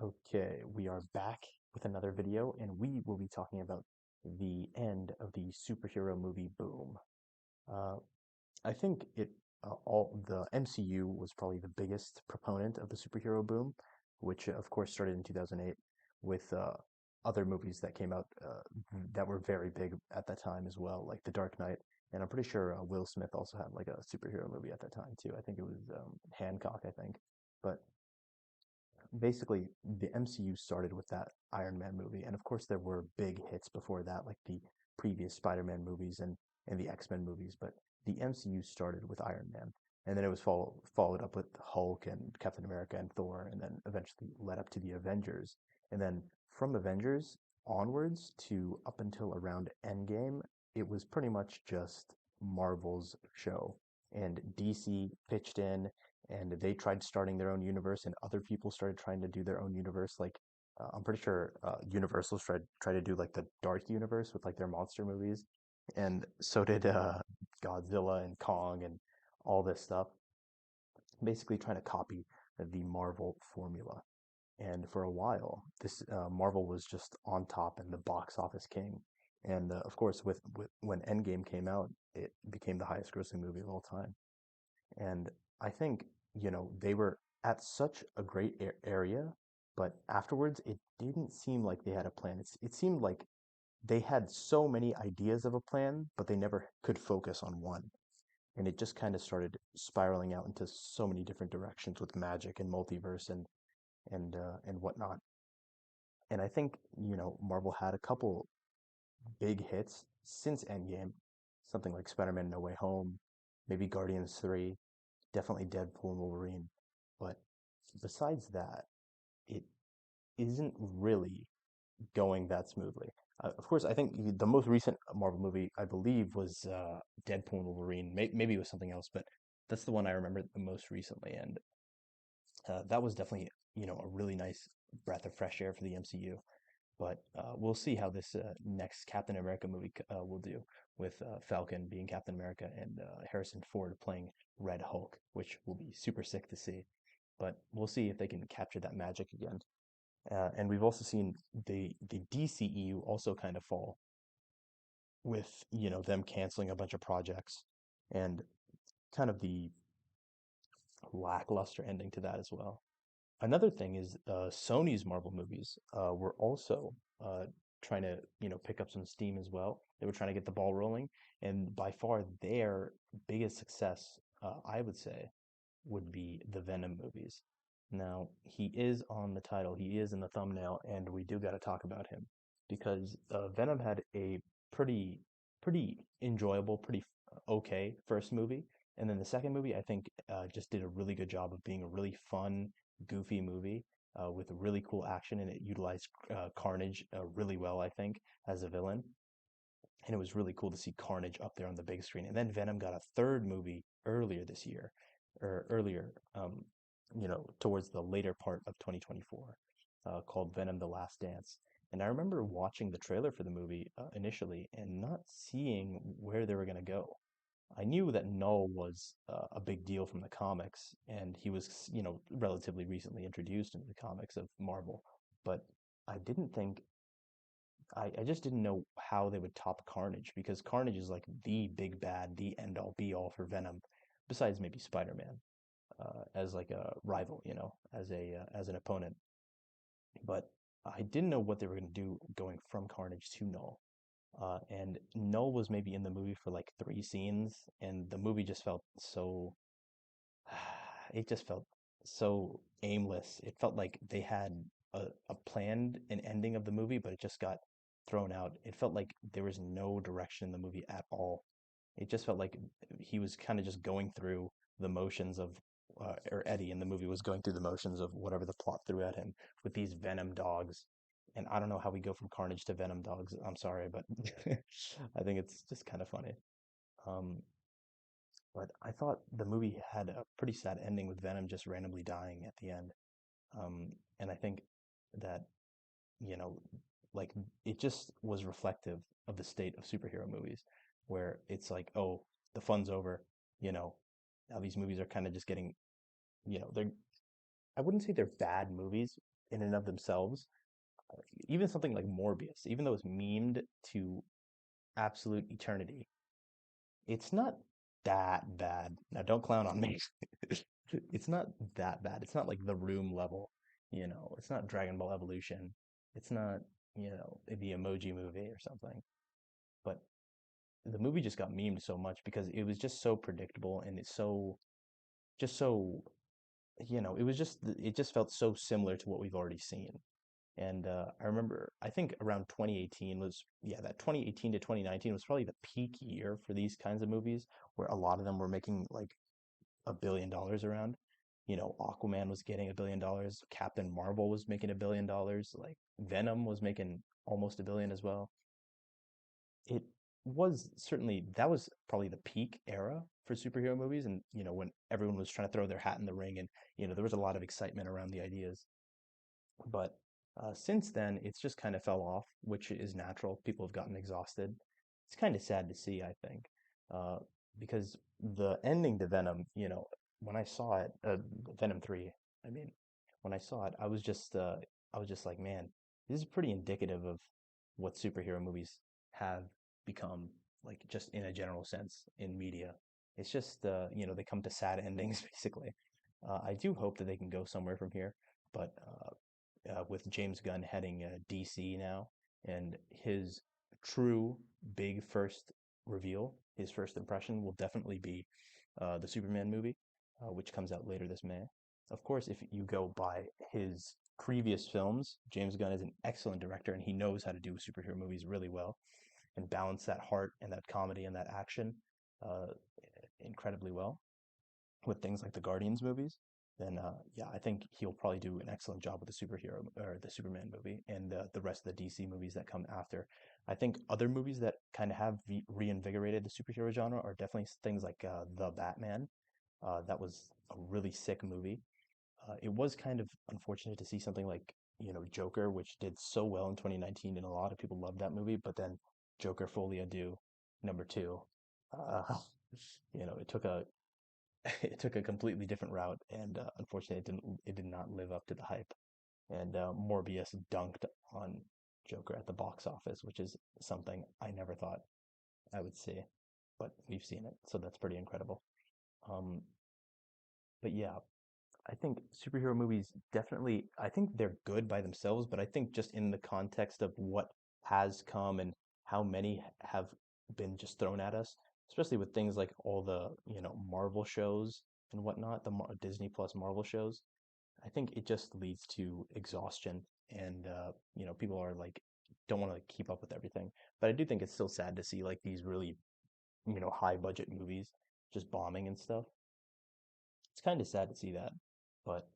Okay, we are back with another video, and we will be talking about the end of the superhero movie boom. Uh, I think all the MCU was probably the biggest proponent of the superhero boom, which of course started in 2008 with other movies that came out that were very big at that time as well, like The Dark Knight. And I'm pretty sure Will Smith also had like a superhero movie at that time too. I think it was Hancock, I think. But basically the MCU started with that Iron Man movie, and of course there were big hits before that, like the previous Spider-Man movies and the X-Men movies. But the MCU started with Iron Man, and then it was followed up with Hulk and Captain America and Thor, and then eventually led up to the Avengers. And then from Avengers onwards to up until around Endgame, it was pretty much just Marvel's show, and DC pitched in and they tried starting their own universe, and other people started trying to do their own universe. Like I'm pretty sure Universal tried to do like the Dark Universe with like their monster movies, and so did Godzilla and Kong and all this stuff. Basically, trying to copy the Marvel formula. And for a while, this Marvel was just on top and the box office king. And of course, with when Endgame came out, it became the highest grossing movie of all time. And I think, they were at such a great area, but afterwards it didn't seem like they had a plan. It seemed like they had so many ideas of a plan, but they never could focus on one. And it just kind of started spiraling out into so many different directions with magic and multiverse and whatnot. And I think, Marvel had a couple big hits since Endgame, something like Spider-Man No Way Home, maybe Guardians 3, definitely Deadpool and Wolverine. But besides that, it isn't really going that smoothly. Of course, I think the most recent Marvel movie, I believe, was Deadpool and Wolverine. Maybe it was something else, but that's the one I remember the most recently. And that was definitely, a really nice breath of fresh air for the MCU. But we'll see how this next Captain America movie will do with Falcon being Captain America and Harrison Ford playing Red Hulk, which will be super sick to see. But we'll see if they can capture that magic again. And we've also seen the DCEU also kind of fall with them canceling a bunch of projects and kind of the lackluster ending to that as well. Another thing is Sony's Marvel movies were also trying to, pick up some steam as well. They were trying to get the ball rolling, and by far their biggest success, I would say, would be the Venom movies. Now, he is on the title, he is in the thumbnail, and we do got to talk about him because Venom had a pretty, pretty enjoyable, pretty okay first movie, and then the second movie, I think, just did a really good job of being a really fun, goofy movie with really cool action, and it utilized Carnage really well, I think, as a villain. And it was really cool to see Carnage up there on the big screen. And then Venom got a third movie earlier this year, or earlier, towards the later part of 2024, called Venom: The Last Dance. And I remember watching the trailer for the movie initially and not seeing where they were going to go. I knew that Null was a big deal from the comics, and he was, relatively recently introduced into the comics of Marvel, but I didn't think I just didn't know how they would top Carnage because Carnage is like the big bad, the end all be all for Venom, besides maybe Spider-Man as like a rival, as an opponent. But I didn't know what they were going to do going from Carnage to Null. And Null was maybe in the movie for like three scenes, and the movie just felt so it just felt so aimless. It felt like they had a planned an ending of the movie, but it just got thrown out. It felt like there was no direction in the movie at all. It just felt like he was kind of just going through the motions of, or Eddie in the movie was going through the motions of whatever the plot threw at him with these Venom dogs. And I don't know how we go from Carnage to Venom dogs. I'm sorry, but I think it's just kind of funny. Um, but I thought the movie had a pretty sad ending with Venom just randomly dying at the end. And I think that, you know, like it just was reflective of the state of superhero movies, where it's like, oh, the fun's over, you know, now these movies are kind of just getting, they're, I wouldn't say they're bad movies, in and of themselves, even something like Morbius, even though it's memed to absolute eternity, it's not that bad. Now, don't clown on me. It's not that bad. It's not like The Room level, It's not Dragon Ball Evolution. It's not, the Emoji Movie or something. But the movie just got memed so much because it was just so predictable and it's just so, it just felt so similar to what we've already seen. And I remember, I think around 2018 was, yeah, that 2018 to 2019 was probably the peak year for these kinds of movies, where a lot of them were making like $1 billion around. Aquaman was getting $1 billion. Captain Marvel was making $1 billion. Like Venom was making almost 1 billion as well. It was certainly, that was probably the peak era for superhero movies, and when everyone was trying to throw their hat in the ring, and there was a lot of excitement around the ideas. But since then, it's just kind of fell off, which is natural. People have gotten exhausted. It's kind of sad to see, I think, uh, because the ending to Venom, when I saw it, Venom 3, I mean, when I saw it, I was just like, man, this is pretty indicative of what superhero movies have become, like just in a general sense in media. It's just, they come to sad endings, basically. I do hope that they can go somewhere from here, but with James Gunn heading DC now, and his true big first reveal, his first impression will definitely be the Superman movie, which comes out later this May. Of course, if you go by his previous films, James Gunn is an excellent director and he knows how to do superhero movies really well and balance that heart and that comedy and that action uh, incredibly well with things like the Guardians movies, then yeah, I think he'll probably do an excellent job with the superhero or the Superman movie and the rest of the DC movies that come after. I think other movies that kind of have reinvigorated the superhero genre are definitely things like The Batman. That was a really sick movie. It was kind of unfortunate to see something like, Joker, which did so well in 2019, and a lot of people loved that movie, but then Joker Folie à Deux, number two, uh, it took a it took a completely different route, and unfortunately, it did not live up to the hype. And Morbius dunked on Joker at the box office, which is something I never thought I would see, but we've seen it, so that's pretty incredible. Um, but yeah, I think superhero movies definitely, I think they're good by themselves, but I think just in the context of what has come and how many have been just thrown at us, especially with things like all the, Marvel shows and whatnot, the Disney Plus Marvel shows, I think it just leads to exhaustion and, people are like, don't want to keep up with everything. But I do think it's still sad to see like these really, high budget movies just bombing and stuff. It's kind of sad to see that. But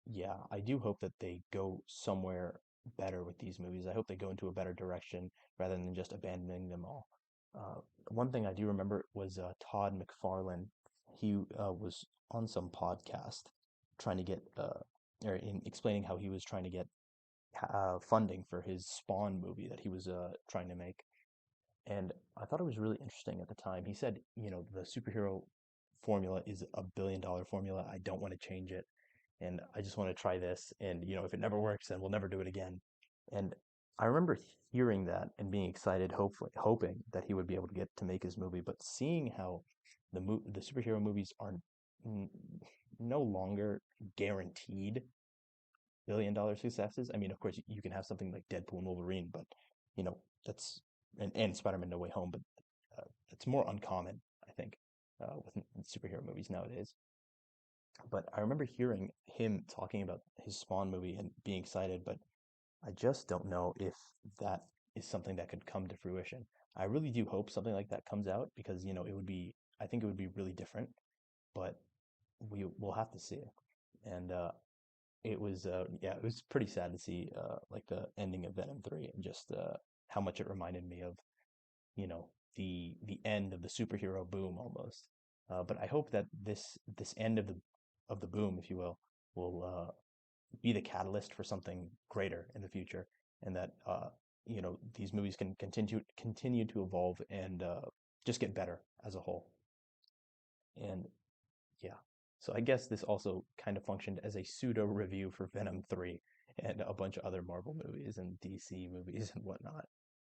yeah, I do hope that they go somewhere better with these movies. I hope they go into a better direction rather than just abandoning them all. Uh, One thing I do remember was Todd McFarlane. He was on some podcast trying to get, or in explaining how he was trying to get funding for his Spawn movie that he was trying to make. And I thought it was really interesting at the time. He said, the superhero formula is $1 billion formula. I don't want to change it. And I just want to try this. And, if it never works, then we'll never do it again. And I remember hearing that and being excited, hopefully, hoping that he would be able to get to make his movie. But seeing how the superhero movies are n- no longer guaranteed $1 billion successes. I mean, of course, you can have something like Deadpool and Wolverine, but that's and Spider-Man No Way Home, but it's more uncommon, I think, with superhero movies nowadays. But I remember hearing him talking about his Spawn movie and being excited, but I just don't know if that is something that could come to fruition. I really do hope something like that comes out because, I think it would be really different, but we will have to see. And it was yeah, it was pretty sad to see like the ending of Venom 3 and just how much it reminded me of, the end of the superhero boom almost. But I hope that this end of the boom, if you will be the catalyst for something greater in the future, and that these movies can continue to evolve and just get better as a whole. And yeah. So I guess this also kind of functioned as a pseudo review for Venom 3. and a bunch of other Marvel movies and DC movies and whatnot.